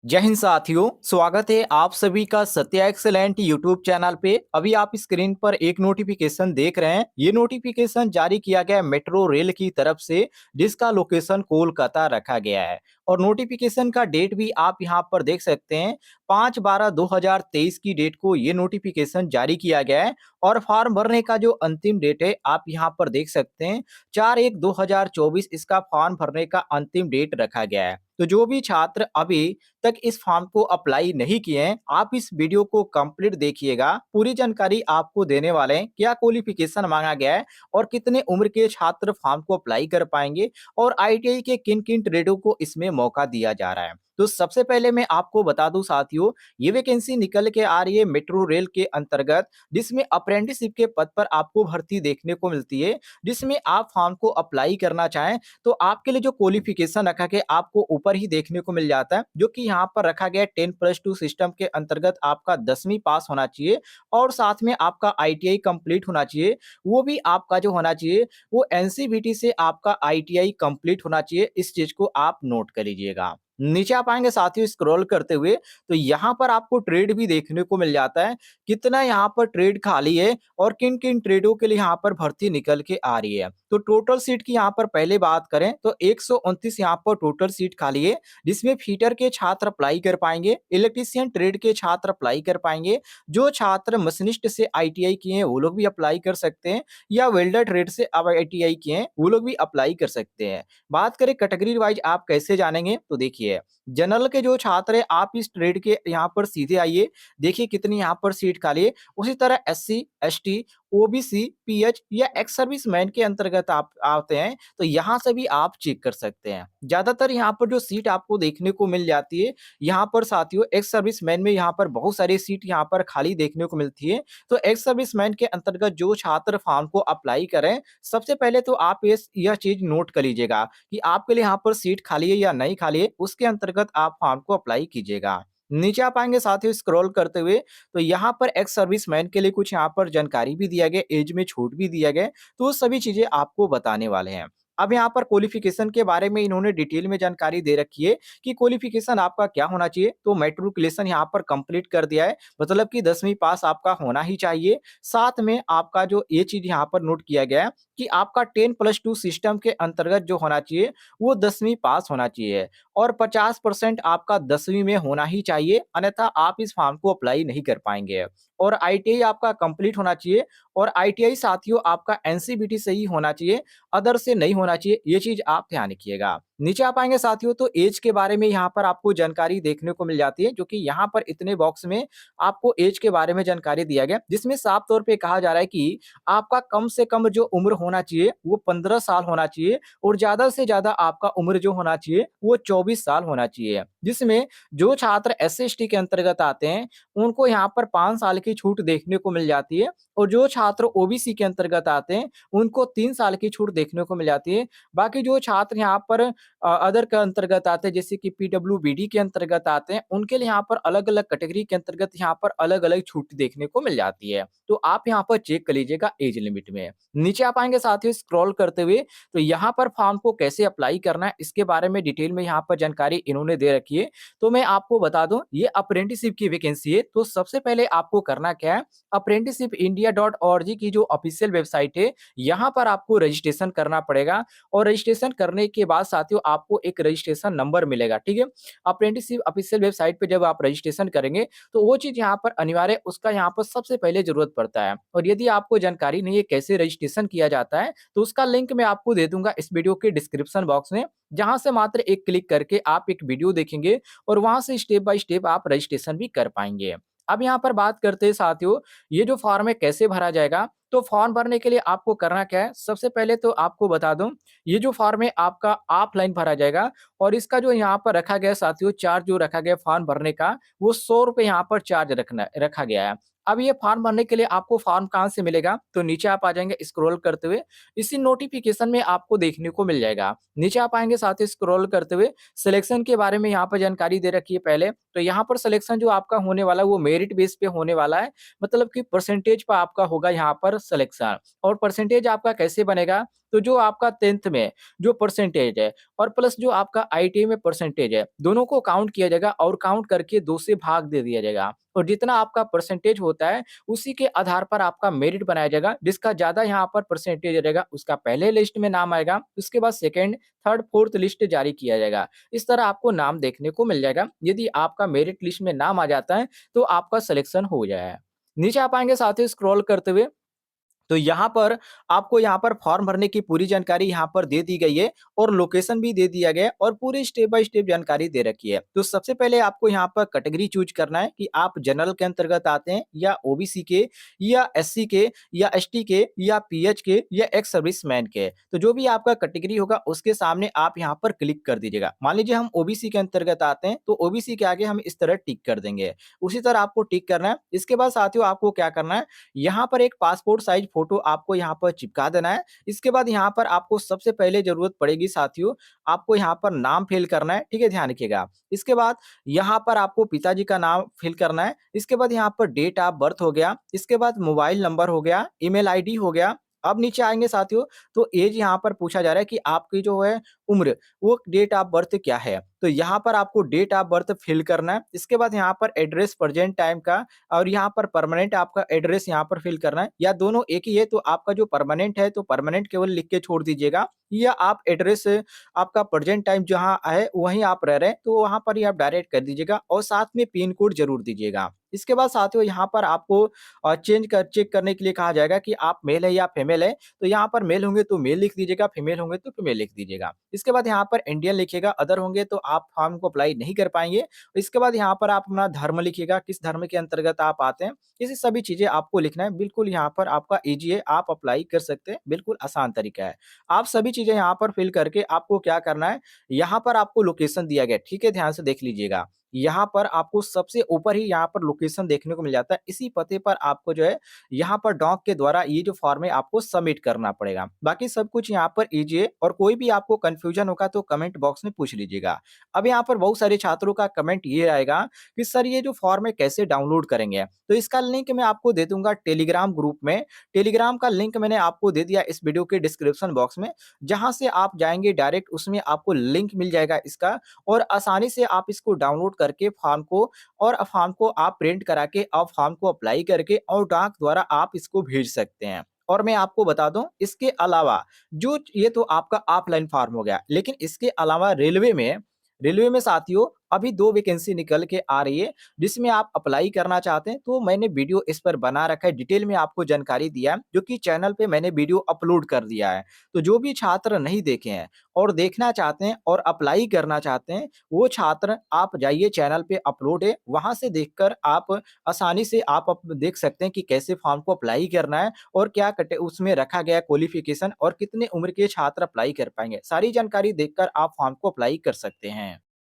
जय हिंद साथियों, स्वागत है आप सभी का सत्या एक्सेलेंट यूट्यूब चैनल पे। अभी आप स्क्रीन पर एक नोटिफिकेशन देख रहे हैं। ये नोटिफिकेशन जारी किया गया है मेट्रो रेल की तरफ से, जिसका लोकेशन कोलकाता रखा गया है। और नोटिफिकेशन का डेट भी आप यहां पर देख सकते हैं। 5/12/2023 की डेट को ये नोटिफिकेशन जारी किया गया है। और फॉर्म भरने का जो अंतिम डेट है आप यहाँ पर देख सकते हैं, 4/1/2024 इसका फॉर्म भरने का अंतिम डेट रखा गया है। तो जो भी छात्र अभी तक इस फॉर्म को अप्लाई नहीं किए हैं, आप इस वीडियो को कंप्लीट देखिएगा। पूरी जानकारी आपको देने वाले हैं, क्या क्वालिफिकेशन मांगा गया है और कितने उम्र के छात्र फॉर्म को अप्लाई कर पाएंगे और आईटीआई के किन किन ट्रेडों को इसमें मौका दिया जा रहा है। तो सबसे पहले मैं आपको बता दूं साथियों, ये वैकेंसी निकल के आ रही है मेट्रो रेल के अंतर्गत, जिसमें अप्रेंटिसशिप के पद पर आपको भर्ती देखने को मिलती है। जिसमें आप फॉर्म को अप्लाई करना चाहें तो आपके लिए जो क्वालिफिकेशन रखा गया आपको ऊपर ही देखने को मिल जाता है, जो कि यहाँ पर रखा गया 10+2 सिस्टम के अंतर्गत आपका 10वीं पास होना चाहिए और साथ में आपका आईटीआई कंप्लीट होना चाहिए। वो भी आपका जो होना चाहिए वो एनसीवीटी से आपका आईटीआई कंप्लीट होना चाहिए। इस चीज को आप नोट कर लीजिएगा। नीचे आप आएंगे साथियों स्क्रॉल करते हुए, तो यहाँ पर आपको ट्रेड भी देखने को मिल जाता है, कितना यहाँ पर ट्रेड खाली है और किन किन ट्रेडों के लिए यहाँ पर भर्ती निकल के आ रही है। तो टोटल सीट की यहाँ पर पहले बात करें तो 129 यहाँ पर टोटल सीट खाली है, जिसमें फीटर के छात्र अप्लाई कर पाएंगे, इलेक्ट्रीशियन ट्रेड के छात्र अप्लाई कर पाएंगे, जो छात्र मशीनिस्ट से आईटीआई किए हैं वो लोग भी अप्लाई कर सकते हैं, या वेल्डर ट्रेड से अब आईटीआई किए हैं वो लोग भी अप्लाई कर सकते हैं। बात करें कैटेगरी वाइज आप कैसे जानेंगे, तो देखिए जनरल के जो छात्र है आप इस ट्रेड के यहाँ पर सीधे आइए, देखिए कितनी यहाँ पर सीट खाली है। उसी तरह एससी, एसटी, ओबीसी, पीएच या एक्स सर्विस मैन के अंतर्गत आप आते हैं तो यहाँ से भी आप चेक कर सकते हैं। ज्यादातर यहाँ पर जो सीट आपको देखने को मिल जाती है, यहाँ पर साथियों एक्स सर्विस मैन में यहाँ पर बहुत सारी सीट यहाँ पर खाली देखने को मिलती है। तो एक्स सर्विस मैन के अंतर्गत जो छात्र फॉर्म को अप्लाई करें, सबसे पहले तो आप यह चीज नोट कर लीजिएगा कि आपके लिए यहाँ पर सीट खाली है या नहीं खाली है, उसके अंतर्गत आप फॉर्म को अप्लाई कीजिएगा। नीचे आप आएंगे साथियों स्क्रॉल करते हुए, तो यहाँ पर एक्स सर्विस मैन के लिए कुछ यहाँ पर जानकारी भी दिया गया, एज में छूट भी दिया गया। तो वो सभी चीजें आपको बताने वाले हैं। अब यहाँ पर क्वालिफिकेशन के बारे में इन्होंने डिटेल में जानकारी दे रखी है कि क्वालिफिकेशन आपका क्या होना चाहिए। तो मैट्रिकुलेशन यहाँ पर कंप्लीट कर दिया है, मतलब कि 10वीं पास आपका होना ही चाहिए। साथ में आपका जो ये चीज यहाँ पर नोट किया गया है कि आपका 10+2 सिस्टम के अंतर्गत जो होना चाहिए वो 10वीं पास होना चाहिए और 50% आपका 10वीं में होना ही चाहिए, अन्यथा आप इस फॉर्म को अप्लाई नहीं कर पाएंगे। और आईटीआई आपका कंप्लीट होना चाहिए और आईटीआई साथियों आपका एनसीबीटी से ही होना चाहिए, अदर से नहीं होना चाहिए। ये चीज आप ध्यान रखिएगा। नीचे आप आएंगे साथियों तो एज के बारे में यहाँ पर आपको जानकारी देखने को मिल जाती है, जो कि यहाँ पर इतने बॉक्स में आपको एज के बारे में जानकारी दिया गया, जिसमें साफ तौर पे कहा जा रहा है कि आपका कम से कम जो उम्र होना चाहिए वो 15 साल होना चाहिए और ज्यादा से ज्यादा आपका उम्र जो होना चाहिए वो 24 साल होना चाहिए। जिसमें जो छात्र एस टी के अंतर्गत आते हैं उनको यहाँ पर 5 साल की छूट देखने को मिल जाती है और जो छात्र ओबीसी के अंतर्गत आते हैं उनको 3 साल की छूट देखने को मिल जाती है। बाकी जो छात्र यहाँ पर अदर के अंतर्गत आते हैं, जैसे कि पीडब्ल्यूबीडी के अंतर्गत आते हैं, उनके लिए यहाँ पर अलग अलग कैटेगरी के अंतर्गत यहाँ पर अलग अलग छूट देखने को मिल जाती है। तो आप यहाँ पर चेक कर लीजिएगा एज लिमिट में। नीचे आप आएंगे साथियों स्क्रॉल करते हुए, तो यहाँ पर फॉर्म को कैसे अप्लाई करना है इसके बारे में डिटेल में यहाँ पर जानकारी इन्होंने दे रखी है। तो मैं आपको बता दूं ये अप्रेंटिसशिप की वैकेंसी है। तो सबसे पहले आपको करना क्या है, अप्रेंटिसशिप इंडिया .org की जो ऑफिशियल वेबसाइट है यहाँ पर आपको रजिस्ट्रेशन करना पड़ेगा। और रजिस्ट्रेशन करने के बाद साथियों आपको एक रजिस्ट्रेशन नंबर मिलेगा, ठीक है। अप्रेंटिसशिप ऑफिशियल वेबसाइट पे जब आप रजिस्ट्रेशन करेंगे तो वो चीज यहाँ पर अनिवार्य है, उसका यहाँ पर सबसे पहले जरूरत पड़ता है। और यदि आपको जानकारी नहीं है कैसे रजिस्ट्रेशन किया जाता है तो उसका लिंक मैं आपको दे दूंगा इस वीडियो के डिस्क्रिप्शन बॉक्स में, जहां से मात्र एक क्लिक करके आप एक वीडियो देखेंगे और वहां से स्टेप बाय स्टेप आप रजिस्ट्रेशन भी कर पाएंगे। अब यहाँ पर बात करते हैं साथियों, ये जो फॉर्म है कैसे भरा जाएगा। तो फॉर्म भरने के लिए आपको करना क्या है, सबसे पहले तो आपको बता दूं ये जो फॉर्म है आपका ऑफलाइन भरा जाएगा और इसका जो यहाँ पर रखा गया साथियों चार्ज जो रखा गया फॉर्म भरने का वो 100 रुपए यहाँ पर चार्ज रखा गया है। अब ये फॉर्म भरने के लिए आपको फॉर्म कहाँ से मिलेगा, तो नीचे आप आ जाएंगे स्क्रॉल करते हुए, इसी नोटिफिकेशन में आपको देखने को मिल जाएगा। नीचे आप आएंगे साथ ही स्क्रॉल करते हुए, सिलेक्शन के बारे में यहाँ पर जानकारी दे रखी है पहले। तो यहाँ पर सिलेक्शन जो आपका होने वाला है वो मेरिट बेस पे होने वाला है, मतलब कि परसेंटेज पर आपका होगा यहाँ पर पर सिलेक्शन। और परसेंटेज आपका कैसे बनेगा? तो जो आपका 10th में जो परसेंटेज है और प्लस जो आपका आईटीआई में परसेंटेज है, दोनों को काउंट किया जाएगा और काउंट करके 2 से भाग दे दिया जाएगा। और जितना आपका परसेंटेज होता है, उसी के आधार पर आपका मेरिट बनाया जाएगा। जिसका ज़्यादा यहाँ पर परसेंटेज रहेगा, उसका पहले लिस्ट में नाम आएगा, उसके बाद सेकंड, थर्ड, फोर्थ लिस्ट जारी किया जाएगा। इस तरह आपको नाम देखने को मिल जाएगा। यदि आपका मेरिट लिस्ट में नाम आ जाता है, तो आपका सिलेक्शन हो गया है। नीचे आप आएँगे साथियों स्क्रॉल करते हुए, तो यहाँ पर आपको यहाँ पर फॉर्म भरने की पूरी जानकारी यहाँ पर दे दी गई है और लोकेशन भी दे दिया गया है और पूरी स्टेप बाय स्टेप जानकारी दे रखी है। तो सबसे पहले आपको यहाँ पर कैटेगरी चूज़ करना है कि आप जनरल के अंतर्गत आते हैं या ओबीसी के या एससी के या एसटी के या पीएच के या एक्स सर्विसमैन के। तो जो भी आपका कैटेगरी होगा उसके सामने आप यहाँ पर क्लिक कर दीजिएगा। मान लीजिए हम ओबीसी के अंतर्गत आते हैं, तो ओबीसी के आगे हम इस तरह टिक कर देंगे। उसी तरह आपको टिक करना है। इसके बाद साथियों आपको क्या करना है, यहाँ पर एक पासपोर्ट साइज फ़ोटो आपको यहाँ पर चिपका देना है। इसके बाद यहाँ पर आपको सबसे पहले ज़रूरत पड़ेगी साथियों, आपको यहाँ पर नाम फ़िल करना है, ठीक है? ध्यान रखिएगा। इसके बाद यहाँ पर आपको पिताजी का नाम फ़िल करना है। इसके बाद यहाँ पर डेट ऑफ बर्थ हो गया, इसके बाद मोबाइल नंबर हो गया, ईमेल आईडी हो गया। अब नीचे आएँगे साथियों, तो ऐज यहाँ पर पूछा जा रहा है कि आपकी जो है उम्र, वो डेट ऑफ बर्थ क्या है? तो यहाँ पर आपको डेट ऑफ बर्थ फ़िल करना है। इसके बाद यहाँ पर एड्रेस प्रेज़ेंट टाइम का और यहाँ पर परमानेंट आपका एड्रेस यहाँ पर फ़िल करना है, या दोनों एक ही है तो आपका जो परमानेंट है तो परमानेंट केवल लिख के छोड़ दीजिएगा, या आप एड्रेस आपका प्रेज़ेंट टाइम जहाँ है वहीं आप रह रहे हैं तो वहाँ पर ही आप डायरेक्ट कर दीजिएगा और साथ में पिन कोड ज़रूर दीजिएगा। इसके बाद साथियों यहाँ पर आपको चेक करने के लिए कहा जाएगा कि आप मेल है या फीमेल है, तो यहाँ पर मेल होंगे तो मेल लिख दीजिएगा, फीमेल होंगे तो फीमेल लिख दीजिएगा। इसके बाद यहाँ पर इंडियन लिखिएगा, अदर होंगे तो आप फॉर्म को अप्लाई नहीं कर पाएँगे। इसके बाद यहाँ पर आप अपना धर्म लिखिएगा, किस धर्म के अंतर्गत आप आते हैं। ये सभी चीज़ें आपको लिखना है, बिल्कुल यहाँ पर आपका ईज़ी है, आप अप्लाई कर सकते हैं, बिल्कुल आसान तरीका है। आप सभी चीज़ें यहाँ पर फिल करके आपको क्या करना है, यहाँ पर आपको लोकेशन दिया गया है, ठीक है? ध्यान से देख लीजिएगा। यहाँ पर आपको सबसे ऊपर ही यहाँ पर लोकेशन देखने को मिल जाता है, इसी पते पर आपको जो है, यहाँ पर डाक के द्वारा ये जो फॉर्म है आपको सबमिट करना पड़ेगा। बाकी सब कुछ यहाँ पर ईज़ी है और कोई भी आपको कन्फ्यूजन होगा तो कमेंट बॉक्स में पूछ लीजिएगा। अब यहाँ पर बहुत सारे छात्रों का कमेंट ये आएगा कि सर ये जो फॉर्म है कैसे डाउनलोड करेंगे? तो इसका लिंक मैं आपको दे दूँगा टेलीग्राम ग्रुप में। टेलीग्राम का लिंक मैंने आपको दे दिया इस वीडियो के डिस्क्रिप्शन बॉक्स में, जहाँ से आप जाएँगे डायरेक्ट उसमें आपको लिंक मिल जाएगा इसका और आसानी से आप इसको डाउनलोड करके फॉर्म को आप प्रिंट करा के और फॉर्म को अप्लाई करके और डाक द्वारा आप इसको भेज सकते हैं। और मैं आपको बता दूँ इसके अलावा जो ये तो आपका ऑफलाइन फॉर्म हो गया, लेकिन इसके अलावा रेलवे में साथियों अभी 2 वैकेंसी निकल के आ रही है, जिसमें आप अप्लाई करना चाहते हैं, तो मैंने वीडियो इस पर बना रखा है, डिटेल में आपको जानकारी दिया है, जो कि चैनल पे मैंने वीडियो अपलोड कर दिया है। तो जो भी छात्र नहीं देखे हैं और देखना चाहते हैं और अप्लाई करना चाहते हैं, वो छात्र आप जाइए चैनल पे अपलोड है, वहाँ से देखकर आप आसानी से आप अप देख सकते हैं कि कैसे फॉर्म को अप्लाई करना है और क्या कटे उसमें रखा गया है क्वालिफ़िकेशन और कितने उम्र के छात्र अप्लाई कर पाएँगे। सारी जानकारी देखकर आप फॉर्म को अप्लाई कर सकते हैं।